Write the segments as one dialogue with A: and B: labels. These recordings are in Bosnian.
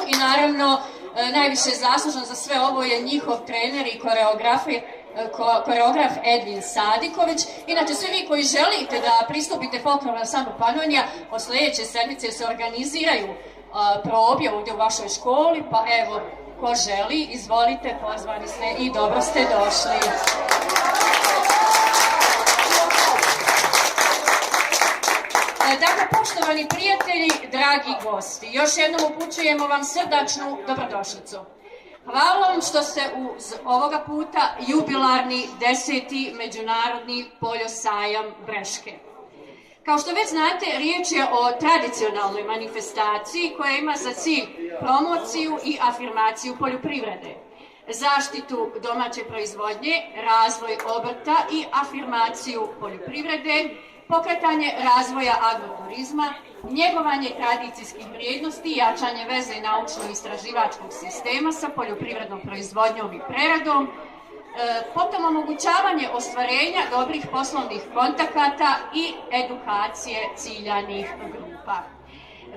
A: I naravno najviše zaslužan za sve ovo je njihov trener i koreograf Edvin Sadiković. Inače, svi vi koji želite da pristupite folklornom ansamblu Panonija, od sljedeće sedmice se organiziraju probe ovdje u vašoj školi, pa evo, ko želi, izvolite, pozvani ste i dobro ste došli. Dakle, poštovani prijatelji, dragi gosti, još jednom upućujemo vam srdačnu dobrodošlicu. Hvala vam što ste uz ovoga puta jubilarni 10. Međunarodni poljosajam Breške. Kao što već znate, riječ je o tradicionalnoj manifestaciji koja ima za cilj promociju i afirmaciju poljoprivrede, zaštitu domaće proizvodnje, razvoj obrta i afirmaciju poljoprivrede, pokretanje razvoja agroturizma, njegovanje tradicijskih vrijednosti i jačanje veze naučno-istraživačkog sistema sa poljoprivrednom proizvodnjom i preradom, potom omogućavanje ostvarenja dobrih poslovnih kontakata i edukacije ciljanih grupa.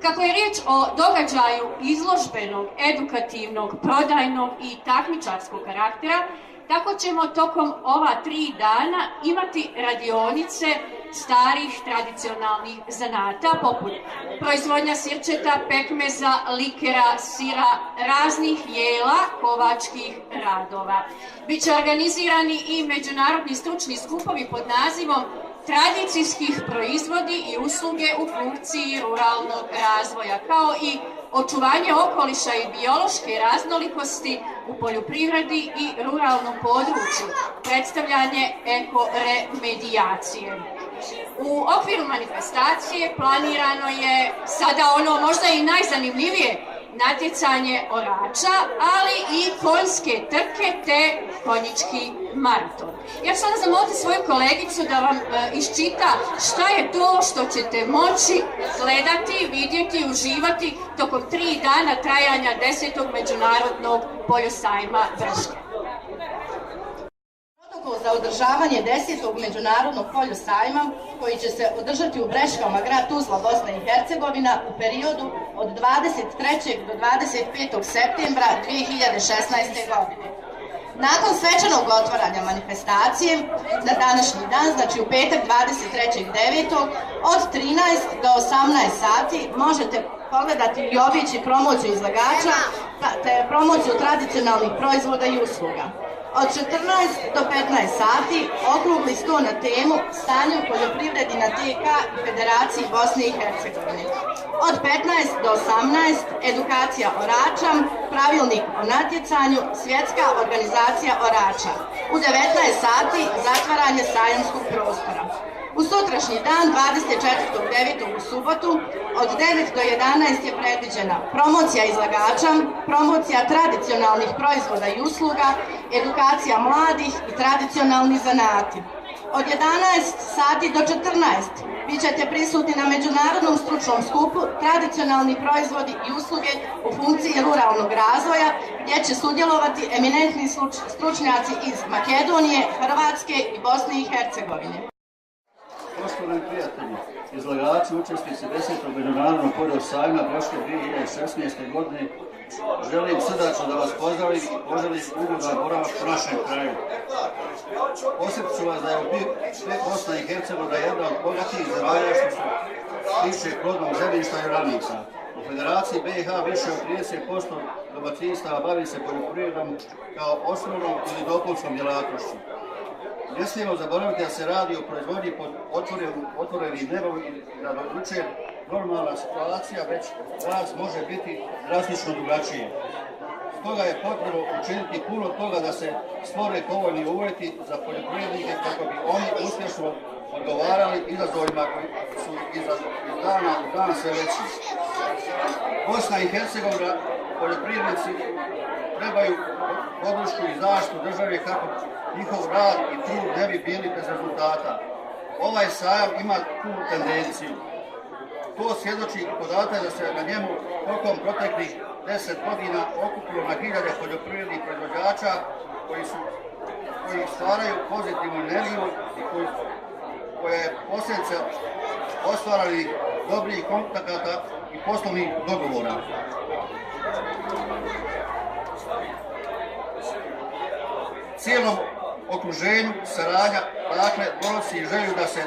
A: Kako je riječ o događaju izložbenog, edukativnog, prodajnog i takmičarskog karaktera, tako ćemo tokom ova 3 dana imati radionice starih tradicionalnih zanata, poput proizvodnja sirčeta, pekmeza, likera, sira, raznih jela, kovačkih radova. Biće organizirani i međunarodni stručni skupovi pod nazivom tradicijskih proizvodi i usluge u funkciji ruralnog razvoja, kao i očuvanje okoliša i biološke raznolikosti u poljoprivredi i ruralnom području, predstavljanje ekoremedijacije. U okviru manifestacije planirano je sada ono možda i najzanimljivije natjecanje orača, ali i konjske trke te konjički maraton. Ja ću sada zamoliti svoju kolegicu da vam iščita šta je to što ćete moći gledati, vidjeti, uživati tokom 3 dana trajanja 10. Međunarodnog poljosajma Brške.
B: Protokol za održavanje 10. Međunarodnog poljosajma, koji će se održati u Breškama, grad Tuzla, Bosna i Hercegovina, u periodu od 23. do 25. septembra 2016. godine. Nakon svečanog otvaranja manifestacije, na današnji dan, znači u petak 23.9. od 13 do 18 sati možete pogledati i obići promociju izlagača te promociju tradicionalnih proizvoda i usluga. Od 14 do 15 sati okrugli sto na temu stanje u poljoprivredi na TK i Federaciji Bosne i Hercegovine. Od 15 do 18 edukacija orača, pravilnik o natjecanju, svjetska organizacija orača. U 19 sati zatvaranje sajamskog prostora. U sutrašnji dan, 24.9. u subotu, od 9 do 11 je predviđena promocija izlagača, promocija tradicionalnih proizvoda i usluga, edukacija mladih i tradicionalni zanati. Od 11 sati do 14 vi ćete prisutni na međunarodnom stručnom skupu tradicionalni proizvodi i usluge u funkciji ruralnog razvoja, gdje će sudjelovati eminentni stručnjaci iz Makedonije, Hrvatske i Bosne i Hercegovine.
C: Poštovani prijatelji, izlagači, učesnici 10. međunarodnog polja sajma prošle 2016. godine, želim srdačno da vas pozdravim i poželim ugodan boravak u našem kraju. Posjetit ću vas da je Bosna i Hercegovina jedna od bogatijih zemalja što se tiče plodnog zemljišta i oranica. U Federaciji BiH više od 30% domaćinstava bavi se poljoprivredom kao osnovnom ili dopunskom djelatnošću. Ne smijemo zaboraviti da se radi o proizvodnji pod otvorenim nebom i da do jučer normalna situacija već danas može biti drastično drugačije. Stoga je potrebno učiniti puno toga da se stvore povoljni uvjeti za poljoprivrednike kako bi oni uspješno odgovarali izazovima koji su iz dana u dan sve veći. Bosna i Hercegovina poljoprivrednici trebaju podršku i zaštitu države kako njihov rad i trud ne bi bili bez rezultata. Ovaj sajam ima tu tendenciju. To svjedoči i podatak da se na njemu tokom proteklih 10 godina okupilo na hiljade poljoprivrednih proizvođača koji stvaraju pozitivnu energiju i koja je posljedica ostvarali dobrih kontakata i poslovnih dogovora. Cijelom okruženju saradnja dakle donosi želju da se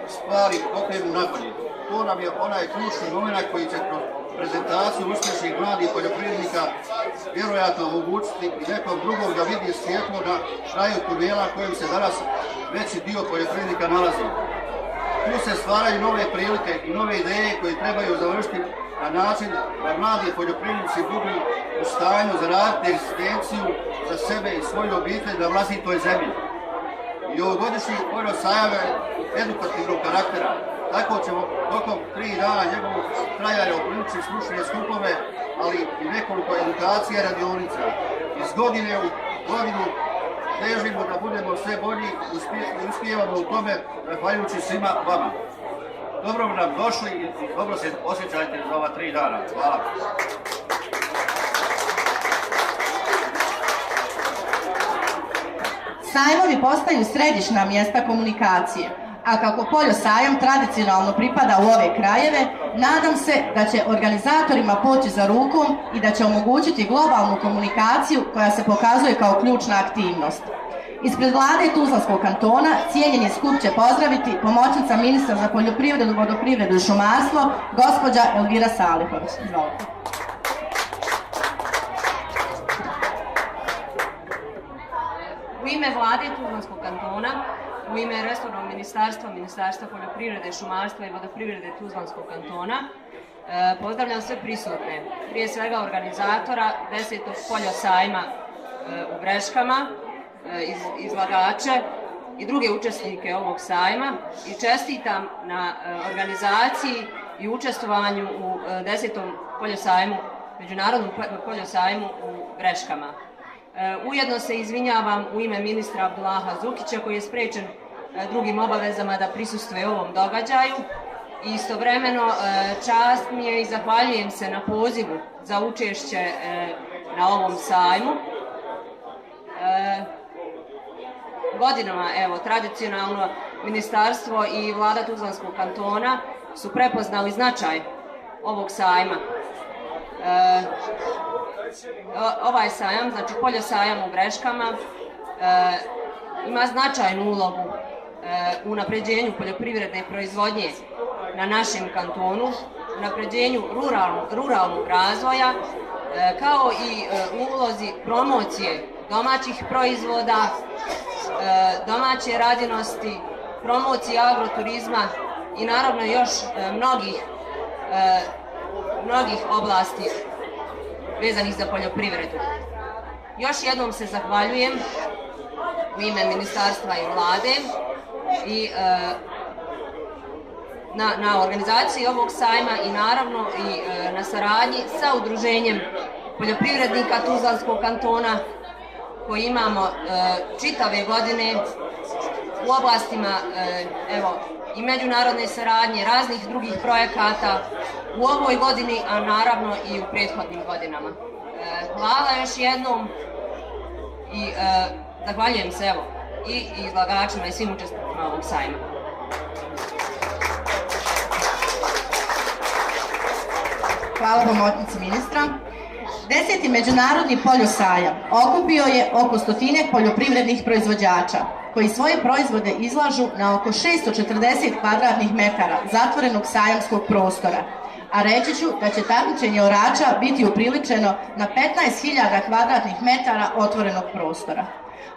C: stvari pokrenu napolje. To nam je onaj ključni moment koji će kroz prezentaciju uspješnih mladih poljoprivrednika vjerojatno omogućiti i nekom drugom da vidi svjetlo na kraju tunela kojim se danas veći dio poljoprivrednika nalazi. Tu se stvaraju nove prilike i nove ideje koje trebaju završiti na način da mladi poljoprivrednici budu u stanju zaraditi egzistenciju za sebe i svoju obitelj na vlastitoj zemlji. I ovogodišnji poljo sajam je edukativnog karaktera. Tako ćemo tokom 3 dana njegovog trajanja upriličiti slušne skupove, ali i nekoliko edukacija i radionica. Iz godine u godinu težimo da budemo sve bolji i uspijevamo u tome zahvaljujući svima vama. Dobro nam došli i dobro se osjećajte za ova 3 dana. Hvala.
B: Sajmovi postaju središnja mjesta komunikacije, a kako poljo sajam tradicionalno pripada u ove krajeve, nadam se da će organizatorima poći za rukom i da će omogućiti globalnu komunikaciju koja se pokazuje kao ključna aktivnost. Ispred vlade Tuzlanskog kantona cijenjeni skup će pozdraviti pomoćnica ministra za poljoprivredu, vodoprivredu i šumarstvo, gospođa Elvira Salihović. Izvolite.
D: U ime vlade Tuzlanskog kantona, u ime resornog Ministarstva poljoprivrede, šumarstva i vodoprivrede Tuzlanskog kantona, pozdravljam sve prisutne, prije svega organizatora 10. polja sajma u Breškama, izlagače i druge učesnike ovog sajma i čestitam na organizaciji i učestvovanju u 10. polju sajmu, međunarodnom polju sajmu u Breškama. Ujedno se izvinjavam u ime ministra Abdullaha Zukića koji je spriječen drugim obavezama da prisustvuje ovom događaju. Istovremeno čast mi je i zahvaljujem se na pozivu za učešće na ovom sajmu. Godinama, tradicionalno ministarstvo i vlada Tuzlanskog kantona su prepoznali značaj ovog sajma. Ovaj sajam, znači polje sajam u Breškama, ima značajnu ulogu u unapređenju poljoprivredne proizvodnje na našem kantonu, unapređenju ruralnog razvoja, kao i u ulozi promocije domaćih proizvoda, domaće radinosti, promocije agroturizma i naravno još mnogih oblasti vezanih za poljoprivredu. Još jednom se zahvaljujem u ime ministarstva i vlade i na organizaciji ovog sajma i naravno i na saradnji sa udruženjem poljoprivrednika Tuzlanskog kantona koji imamo čitave godine u oblastima i međunarodne saradnje, raznih drugih projekata u ovoj godini, a naravno i u prethodnim godinama. Hvala još jednom i zahvaljujem se i izlagačima i svim učesnicima ovog sajma.
B: Hvala pomoćnici ministra. 10. međunarodni poljosajam okupio je oko 100 poljoprivrednih proizvođača koji svoje proizvode izlažu na oko 640 kvadratnih metara zatvorenog sajamskog prostora, a reći ću da će takmičenje orača biti upriličeno na 15.000 kvadratnih metara otvorenog prostora.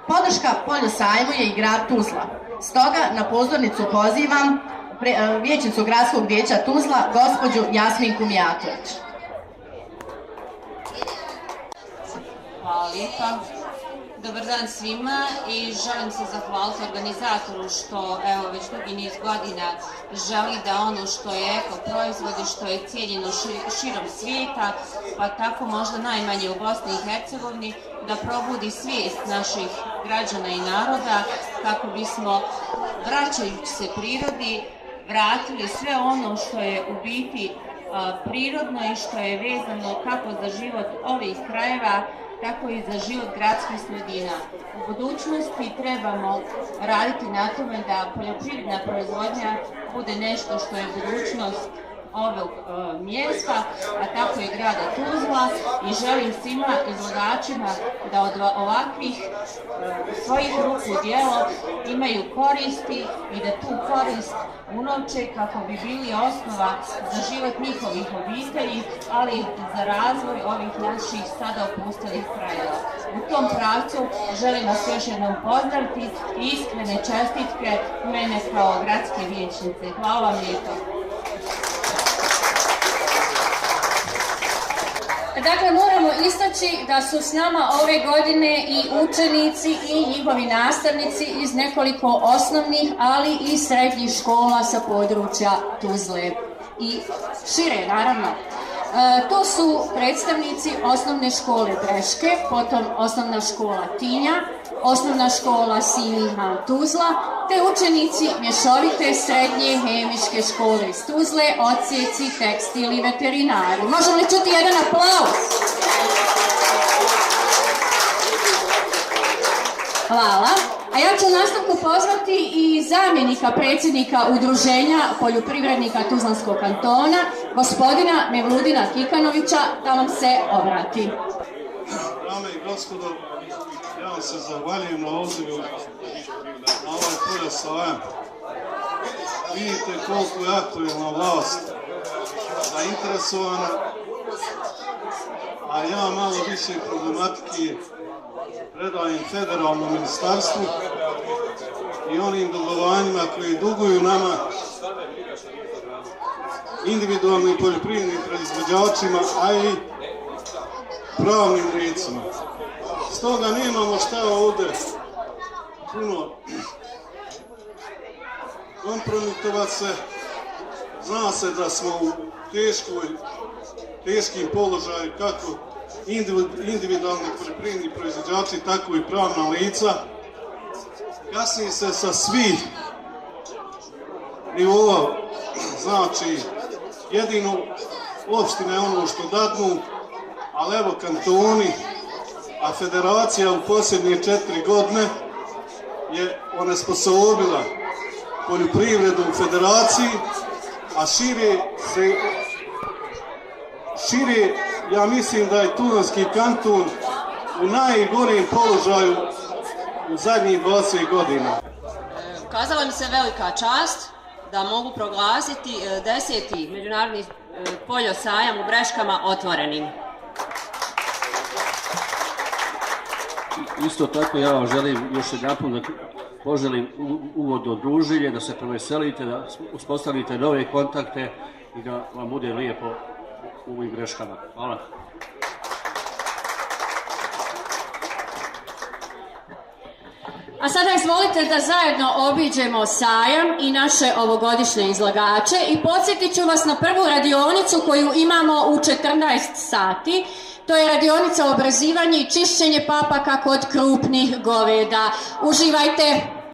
B: Podrška poljosajmu je i grad Tuzla. Stoga na pozornicu pozivam vijećnicu Gradskog vijeća Tuzla, gospođu Jasminku Mijatović.
E: Hvala lijepa. Dobar dan svima i želim se zahvaliti organizatoru što već dugi niz godina želi da ono što je eko proizvodi, što je cijenjeno širom svijeta, pa tako možda najmanje u Bosni i Hercegovini, da probudi svijest naših građana i naroda kako bismo, vraćajući se prirodi, vratili sve ono što je u biti prirodno i što je vezano kako za život ovih krajeva, tako i za život gradskih sredina. U budućnosti trebamo raditi na tome da poljoprivredna proizvodnja bude nešto što je budućnost ovog mjesta, a tako i grada Tuzla, i želim svima izlagačima da od ovakvih svojih ruku djelo imaju koristi i da tu korist unovče kako bi bili osnova za život njihovih obitelji, ali i za razvoj ovih naših sada opustelih krajeva. U tom pravcu želim vas još jednom pozdraviti i iskrene čestitke mene kao gradske vijećnice. Hvala vam lijepo.
A: Dakle, moramo istaći da su s nama ove godine i učenici i njihovi nastavnici iz nekoliko osnovnih, ali i srednjih škola sa područja Tuzle i šire, naravno. To su predstavnici osnovne škole Breške, potom osnovna škola Tinja, osnovna škola Siniha Tuzla, te učenici mješovite srednje hemičke škole iz Tuzle, odsjeci, tekstil i veterinari. Možemo li čuti jedan aplauz? Hvala. A ja ću u nastavku pozvati i zamjenika predsjednika udruženja poljoprivrednika Tuzlanskog kantona, gospodina Mevludina Kikanovića, da vam se obrati.
F: Dame i gospodo, ja vam se zahvaljujem na odzivu na ovaj poljosajam. Vidite koliko je aktualna vlast zainteresovana, a ja malo više problematike predajem federalnom ministarstvu i onim dugovanjima koji duguju nama, individualnim poljoprivrednim proizvođačima, a i pravnim licima. Stoga nemamo šta ovdje puno kompromitovati se. Zna se da smo u teškim položaju kako individualni poljoprivredni proizvođači, tako i pravna lica. Kasnije se sa svih nivoa, znači jedino opštine ono što dadnu, ali evo kantoni, a federacija u posljednje 4 godine je onesposobila poljoprivredu u federaciji, a šire ja mislim da je Tuzlanski kanton u najgorijem položaju u zadnjih 20 godina.
E: Ukazala mi se velika čast da mogu proglasiti 10. međunarodni poljosajam u Breškama otvorenim.
C: Isto tako ja vam želim još jedanput da poželim ugodno druženje, da se proveselite, da uspostavite nove kontakte i da vam bude lijepo u ovim greškama. Hvala.
A: A sada izvolite da zajedno obiđemo sajam i naše ovogodišnje izlagače i podsjetit ću vas na prvu radionicu koju imamo u 14 sati. To je radionica obrazivanje i čišćenje papaka kod krupnih goveda. Uživajte!